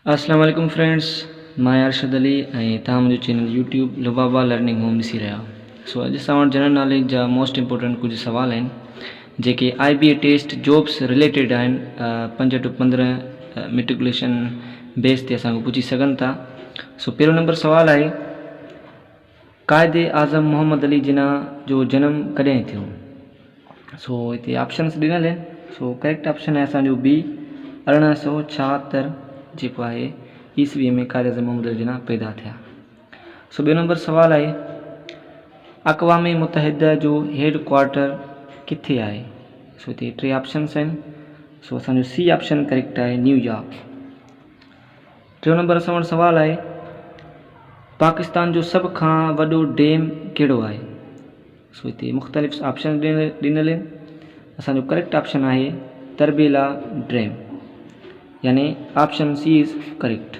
अस्सलाम वालेकुम फ्रेंड्स, मैं अरशद अली ऐं तव्हां मुंहिंजो चैनल यूट्यूब लुबाबा लर्निंग होम ॾिसी रहिया आहियो। सो अॼु असां वटि जनरल नॉलेज जा मोस्ट इंपॉर्टेंट कुझु सुवाल आहिनि जेके IBA टेस्ट जॉब्स रिलेटेड आहिनि। 5 to 15 मेट्रिकुलेशन बेस ते असांखे पुछी सघनि था। सो पहिरियों नंबर सुवाल आहे, क़ाइदे आज़म मोहम्मद अली जिन्ना जो जनम कॾहिं थियो? सो हिते ऑप्शन्स ॾिनल आहिनि। सो करेक्ट ऑप्शन आहे असांजो बी, 1876 जेको आहे ईस्वीअ में क़ाइदे आज़म मोहम्मद अली जिन्ना पैदा थिया। सो ॿियो नंबर सुवाल आहे, अक़वाम मुतहिदा जो हेड क्वार्टर किथे आहे? सो हिते 3 ऑप्शन्स आहिनि। सो असांजो सी ऑप्शन करेक्ट आहे, न्यूयॉर्क। टियों नंबर असां वटि सुवाल आहे, पाकिस्तान जो सभ खां वॾो डैम कहिड़ो आहे? सो हिते मुख़्तलिफ़ ऑप्शन ॾिनल आहिनि। असांजो करेक्ट ऑप्शन आहे तरबेला डैम, यानी ऑप्शन सी इज़ करेक्ट।